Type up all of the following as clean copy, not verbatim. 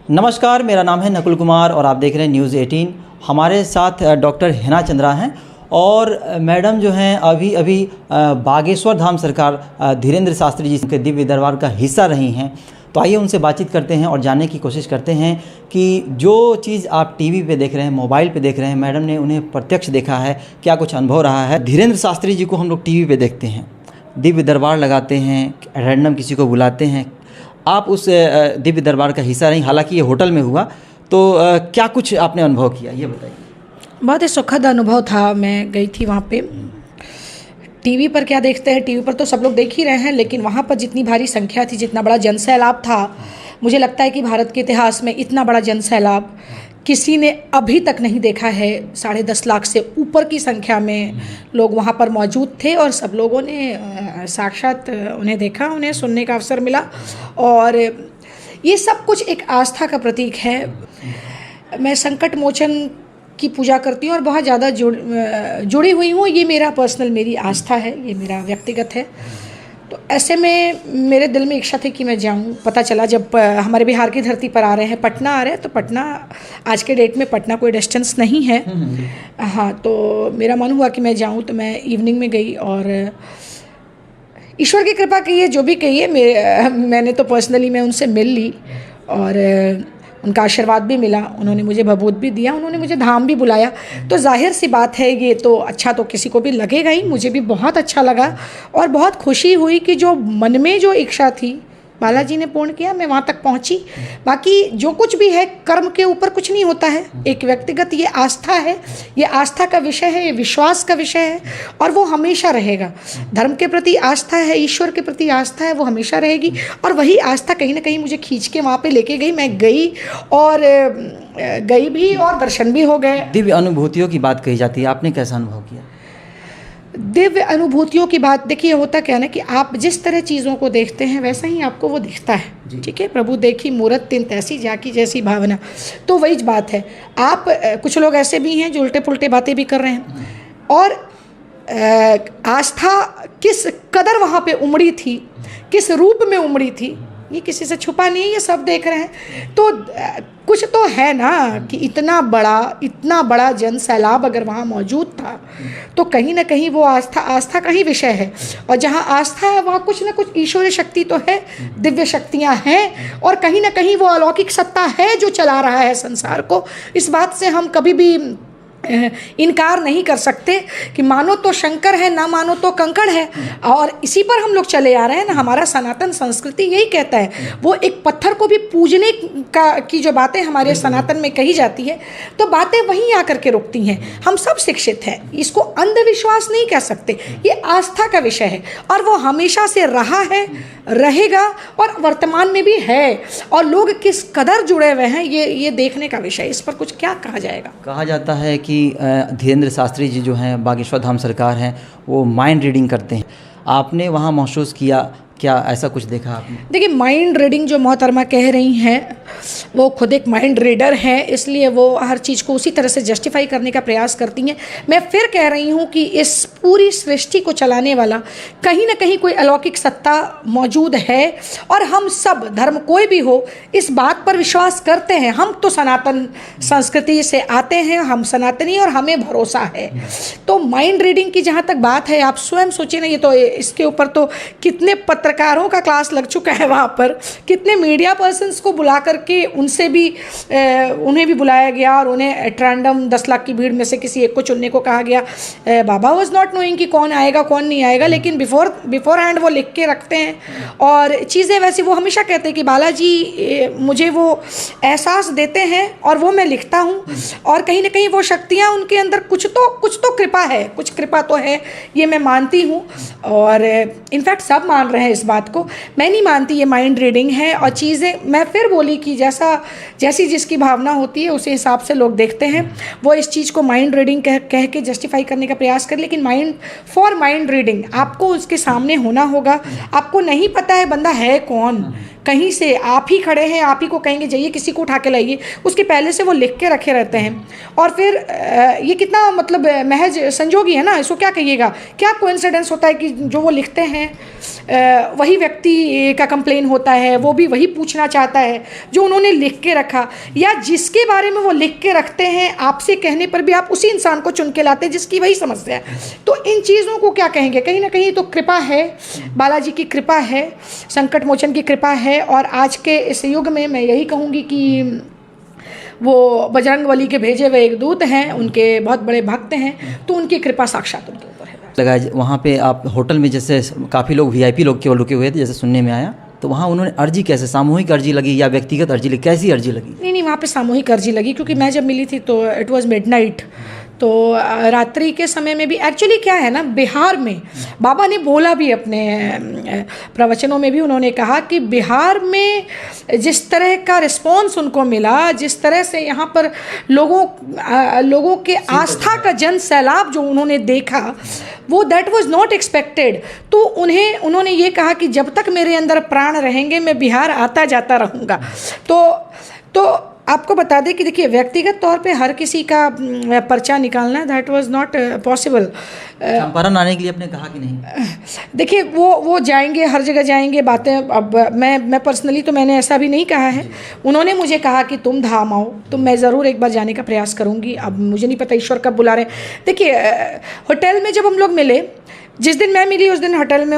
नमस्कार, मेरा नाम है नकुल कुमार और आप देख रहे हैं न्यूज़ 18। हमारे साथ डॉक्टर हिना चंद्रा हैं और मैडम जो हैं अभी अभी बागेश्वर धाम सरकार धीरेंद्र शास्त्री जी के दिव्य दरबार का हिस्सा रही हैं। तो आइए उनसे बातचीत करते हैं और जानने की कोशिश करते हैं कि जो चीज़ आप टीवी पे देख रहे हैं, मोबाइल पे देख रहे हैं, मैडम ने उन्हें प्रत्यक्ष देखा है, क्या कुछ अनुभव रहा है। धीरेंद्र शास्त्री जी को हम लोग टीवी पे देखते हैं, दिव्य दरबार लगाते हैं, रैंडम किसी को बुलाते हैं। आप उस दिव्य दरबार का हिस्सा रही, हालांकि ये होटल में हुआ, तो क्या कुछ आपने अनुभव किया, ये बताइए। बहुत ही सुखद अनुभव था। मैं गई थी वहाँ पे। टीवी पर क्या देखते हैं, टीवी पर तो सब लोग देख ही रहे हैं, लेकिन वहाँ पर जितनी भारी संख्या थी, जितना बड़ा जनसैलाब था, मुझे लगता है कि भारत के इतिहास में इतना बड़ा जनसैलाब किसी ने अभी तक नहीं देखा है। 10.5 लाख से ऊपर की संख्या में लोग वहाँ पर मौजूद थे और सब लोगों ने साक्षात उन्हें देखा, उन्हें सुनने का अवसर मिला। और ये सब कुछ एक आस्था का प्रतीक है। मैं संकट मोचन की पूजा करती हूँ और बहुत ज़्यादा जुड़ी हुई हूँ। ये मेरा पर्सनल, मेरी आस्था है, ये मेरा व्यक्तिगत है। तो ऐसे में मेरे दिल में इच्छा थी कि मैं जाऊं। पता चला जब हमारे बिहार की धरती पर आ रहे हैं, पटना आ रहे हैं, तो पटना आज के डेट में पटना कोई डिस्टेंस नहीं है। हाँ, तो मेरा मन हुआ कि मैं जाऊं, तो मैं इवनिंग में गई और ईश्वर की कृपा कहिए, जो भी कहिए, मैंने तो पर्सनली मैं उनसे मिल ली और उनका आशीर्वाद भी मिला। उन्होंने मुझे भभूत भी दिया, उन्होंने मुझे धाम भी बुलाया। तो जाहिर सी बात है, ये तो अच्छा तो किसी को भी लगेगा ही। मुझे भी बहुत अच्छा लगा और बहुत खुशी हुई कि जो मन में जो इच्छा थी बालाजी ने पूर्ण किया, मैं वहाँ तक पहुँची। बाकी जो कुछ भी है, कर्म के ऊपर कुछ नहीं होता है। एक व्यक्तिगत ये आस्था है, ये आस्था का विषय है, ये विश्वास का विषय है और वो हमेशा रहेगा। धर्म के प्रति आस्था है, ईश्वर के प्रति आस्था है, वो हमेशा रहेगी। और वही आस्था कहीं ना कहीं मुझे खींच के वहाँ पे लेके गई। मैं गई और गई भी और दर्शन भी हो गए। दिव्य अनुभूतियों की बात कही जाती है, आपने कैसा अनुभव किया? दिव्य अनुभूतियों की बात देखिए, होता क्या है ना कि आप जिस तरह चीज़ों को देखते हैं वैसा ही आपको वो दिखता है। ठीक है, प्रभु देखी मूरत तिन तैसी जाकी जैसी भावना। तो वही बात है। आप कुछ लोग ऐसे भी हैं जो उल्टे पुल्टे बातें भी कर रहे हैं और आस्था किस कदर वहाँ पे उमड़ी थी, किस रूप में उमड़ी थी, ये किसी से छुपा नहीं है, ये सब देख रहे हैं। तो कुछ तो है ना कि इतना बड़ा जन सैलाब अगर वहाँ मौजूद था तो कहीं ना कहीं वो आस्था का ही विषय है। और जहाँ आस्था है वहाँ कुछ ना कुछ ईश्वरीय शक्ति तो है, दिव्य शक्तियाँ हैं और कहीं ना कहीं वो अलौकिक सत्ता है जो चला रहा है संसार को। इस बात से हम कभी भी इनकार नहीं कर सकते कि मानो तो शंकर है, ना मानो तो कंकड़ है। और इसी पर हम लोग चले आ रहे हैं ना। हमारा सनातन संस्कृति यही कहता है। वो एक पत्थर को भी पूजने की जो बातें हमारे सनातन में कही जाती है, तो बातें वहीं आकर के रुकती हैं। हम सब शिक्षित हैं, इसको अंधविश्वास नहीं कह सकते, ये आस्था का विषय है और वो हमेशा से रहा है, रहेगा और वर्तमान में भी है। और लोग किस कदर जुड़े हुए हैं ये देखने का विषय। इस पर कुछ क्या कहा जाएगा। कहा जाता है कि धीरेंद्र शास्त्री जी जो हैं, बागेश्वर धाम सरकार हैं, वो माइंड रीडिंग करते हैं। आपने वहाँ महसूस किया, क्या ऐसा कुछ देखा आपने? देखिए, माइंड रीडिंग जो मोहतरमा कह रही हैं, वो खुद एक माइंड रीडर हैं, इसलिए वो हर चीज़ को उसी तरह से जस्टिफाई करने का प्रयास करती हैं। मैं फिर कह रही हूँ कि इस पूरी सृष्टि को चलाने वाला कहीं ना कहीं कोई अलौकिक सत्ता मौजूद है और हम सब, धर्म कोई भी हो, इस बात पर विश्वास करते हैं। हम तो सनातन संस्कृति से आते हैं, हम सनातनी और हमें भरोसा है। तो माइंड रीडिंग की जहाँ तक बात है, आप स्वयं सोचिए ना, ये तो इसके ऊपर तो कितने पत्रकारों का क्लास लग चुका है वहाँ पर, कितने मीडिया पर्सन्स को बुला करके उनसे भी उन्हें भी बुलाया गया और उन्हें एट रैंडम 10 लाख की भीड़ में से किसी एक को चुनने को कहा गया। बाबा वाज नॉट नोइंग कि कौन आएगा कौन नहीं आएगा, लेकिन बिफोर हैंड वो लिख के रखते हैं और चीज़ें वैसी। वो हमेशा कहते हैं कि बालाजी मुझे वो एहसास देते हैं और वो मैं लिखता हूँ और कहीं ना कहीं वो शक्तियाँ उनके अंदर कुछ तो कृपा है, कुछ कृपा तो है, ये मैं मानती हूँ। और इनफैक्ट सब मान रहे हैं इस बात को, मैं नहीं मानती ये माइंड रीडिंग है। और चीज़ें मैं फिर बोली कि जैसी जिसकी भावना होती है उसी हिसाब से लोग देखते हैं। वो इस चीज़ को माइंड रीडिंग कह के जस्टिफाई करने का प्रयास कर, लेकिन माइंड रीडिंग आपको उसके सामने होना होगा। आपको नहीं पता है बंदा है कौन, कहीं से आप ही खड़े हैं, आप ही को कहेंगे जाइए किसी को उठा के लाइए, उसके पहले से वो लिख के रखे रहते हैं। और फिर ये कितना मतलब महज संजोगी है ना, इसको क्या कहिएगा, क्या कोइंसिडेंस होता है कि जो वो लिखते हैं वही व्यक्ति का कंप्लेन होता है, वो भी वही पूछना चाहता है जो उन्होंने लिख के रखा, या जिसके बारे में वो लिख के रखते हैं आपसे कहने पर भी आप उसी इंसान को चुन के लाते हैं जिसकी वही समस्या है। तो इन चीज़ों को क्या कहेंगे, कहीं ना कहीं तो कृपा है, बालाजी की कृपा है, संकट मोचन की कृपा है। और आज के इस युग में मैं यही कहूँगी कि वो बजरंगबली के भेजे हुए एक दूत हैं, उनके बहुत बड़े भक्त हैं, तो उनकी कृपा साक्षात उनके ऊपर है। लगा वहाँ पे आप होटल में जैसे काफ़ी लोग वीआईपी लोग केवल रुके हुए थे, जैसे सुनने में आया, तो वहाँ उन्होंने अर्जी कैसे, सामूहिक अर्जी लगी या व्यक्तिगत अर्जी लगी, कैसी अर्जी लगी? नहीं, वहाँ पे सामूहिक अर्जी लगी, क्योंकि मैं जब मिली थी तो इट वाज मिडनाइट, तो रात्रि के समय में भी एक्चुअली क्या है ना, बिहार में बाबा ने बोला भी अपने प्रवचनों में भी, उन्होंने कहा कि बिहार में जिस तरह का रिस्पॉन्स उनको मिला, जिस तरह से यहाँ पर लोगों के आस्था का जन सैलाब जो उन्होंने देखा, वो दैट वाज नॉट एक्सपेक्टेड। तो उन्होंने ये कहा कि जब तक मेरे अंदर प्राण रहेंगे मैं बिहार आता जाता रहूँगा। तो आपको बता दें कि देखिए, व्यक्तिगत तौर पे हर किसी का पर्चा निकालना that was not possible. Champaran आने के लिए आपने कहा कि नहीं? देखिए, वो जाएंगे, हर जगह जाएंगे, बातें। अब मैं पर्सनली तो मैंने ऐसा भी नहीं कहा है, उन्होंने मुझे कहा कि तुम धाम आओ, तो मैं ज़रूर एक बार जाने का प्रयास करूँगी। अब मुझे नहीं पता ईश्वर कब बुला रहे। देखिए, होटल में जब हम लोग मिले, जिस दिन मैं मिली उस दिन होटल में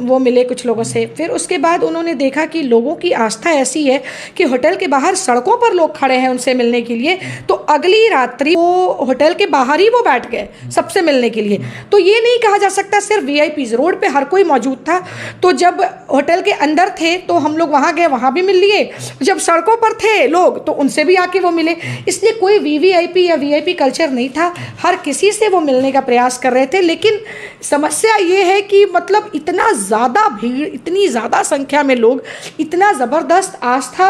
वो मिले कुछ लोगों से, फिर उसके बाद उन्होंने देखा कि लोगों की आस्था ऐसी है कि होटल के बाहर सड़कों पर लोग खड़े हैं उनसे मिलने के लिए। तो अगली रात्रि वो होटल के बाहर ही वो बैठ गए सबसे मिलने के लिए। तो ये नहीं कहा जा सकता सिर्फ वीआईपीज़, रोड पे हर कोई मौजूद था। तो जब होटल के अंदर थे तो हम लोग वहाँ गए, वहाँ भी मिल लिए। जब सड़कों पर थे लोग तो उनसे भी आके वो मिले। इसलिए कोई वीवीआईपी या वीआईपी कल्चर नहीं था, हर किसी से वो मिलने का प्रयास कर रहे थे। लेकिन समस्या ये है कि मतलब इतना ज़्यादा भीड़, इतनी ज़्यादा संख्या में लोग, इतना ज़बरदस्त आस्था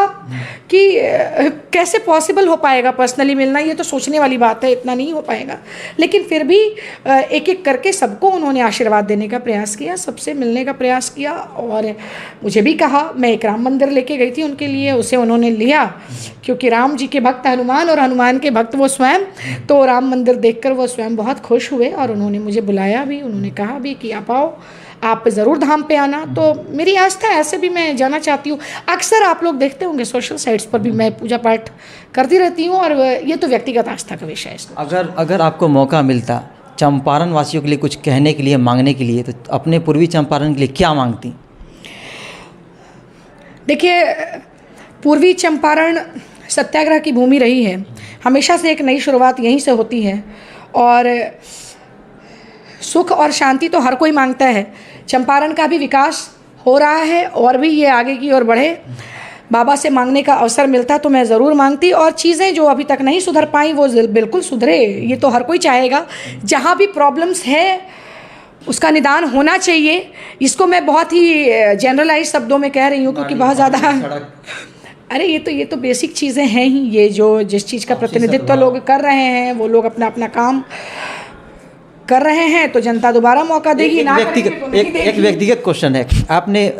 कि कैसे पॉसिबल हो पाएगा पर्सनली मिलना, ये तो सोचने वाली बात है, इतना नहीं हो पाएगा। लेकिन फिर भी एक एक करके सबको उन्होंने आशीर्वाद देने का प्रयास किया, सबसे मिलने का प्रयास किया। और मुझे भी कहा, मैं एक राम मंदिर लेके गई थी उनके लिए, उसे उन्होंने लिया, क्योंकि राम जी के भक्त हनुमान और हनुमान के भक्त वो स्वयं। तो राम मंदिर देखकर वो स्वयं बहुत खुश हुए और उन्होंने मुझे बुलाया भी, उन्होंने कहा भी कि आप आओ, आप ज़रूर धाम पे आना। तो मेरी आस्था ऐसे भी मैं जाना चाहती हूँ। अक्सर आप लोग देखते होंगे सोशल साइट्स पर भी मैं पूजा पाठ करती रहती हूँ, और ये तो व्यक्तिगत आस्था का विषय है। अगर आपको मौका मिलता चंपारण वासियों के लिए कुछ कहने के लिए, मांगने के लिए, तो अपने पूर्वी चंपारण के लिए क्या मांगती? देखिए, पूर्वी चंपारण सत्याग्रह की भूमि रही है, हमेशा से एक नई शुरुआत यहीं से होती है। और सुख और शांति तो हर कोई मांगता है। चंपारण का भी विकास हो रहा है और भी ये आगे की ओर बढ़े। बाबा से मांगने का अवसर मिलता तो मैं ज़रूर मांगती, और चीज़ें जो अभी तक नहीं सुधर पाई वो बिल्कुल सुधरे, ये तो हर कोई चाहेगा। जहाँ भी प्रॉब्लम्स है उसका निदान होना चाहिए। इसको मैं बहुत ही जनरलाइज शब्दों में कह रही हूँ, क्योंकि बहुत ज़्यादा अरे ये तो बेसिक चीज़ें हैं ही। ये जो जिस चीज़ का प्रतिनिधित्व लोग कर रहे हैं, वो लोग अपना अपना काम कर रहे हैं, तो जनता दोबारा मौका देगी। एक व्यक्तिगत क्वेश्चन है, आपने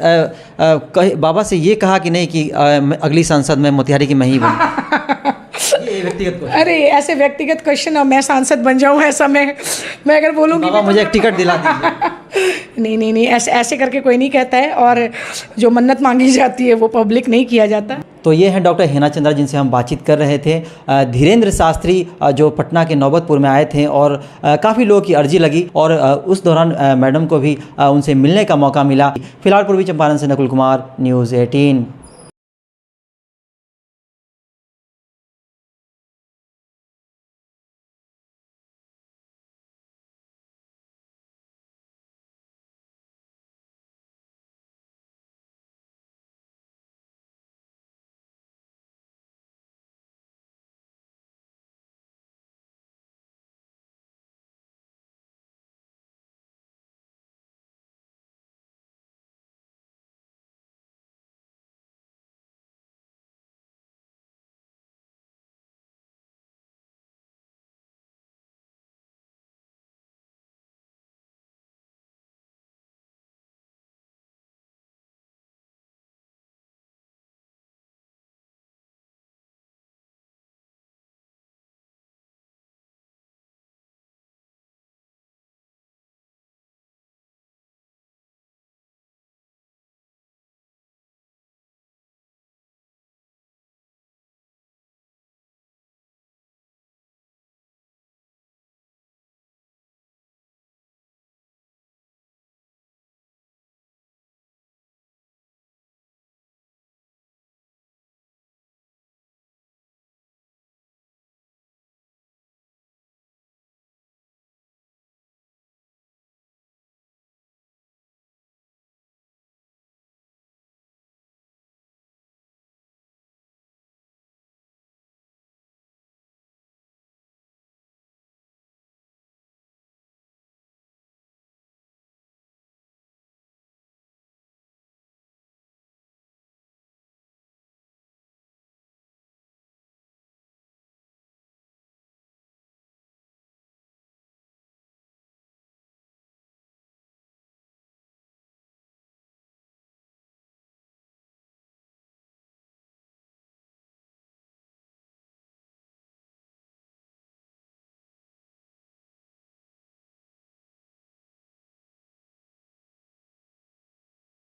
बाबा से ये कहा कि नहीं कि अगली सांसद में मोतिहारी की मैं ही बनूं? ये व्यक्तिगत क्वेश्चन। अरे ऐसे व्यक्तिगत क्वेश्चन, और मैं सांसद बन जाऊं ऐसा मैं अगर बोलूँगी बाबा मुझे एक टिकट दिला दीजिए। नहीं, ऐसे करके कोई नहीं कहता है, और जो मन्नत मांगी जाती है वो पब्लिक नहीं किया जाता। तो ये हैं डॉक्टर हेना चंद्रा, जिनसे हम बातचीत कर रहे थे। धीरेन्द्र शास्त्री जो पटना के नौबतपुर में आए थे, और काफ़ी लोगों की अर्जी लगी, और उस दौरान मैडम को भी उनसे मिलने का मौका मिला। फिलहाल पूर्वी चंपारण से नकुल कुमार, न्यूज़ 18।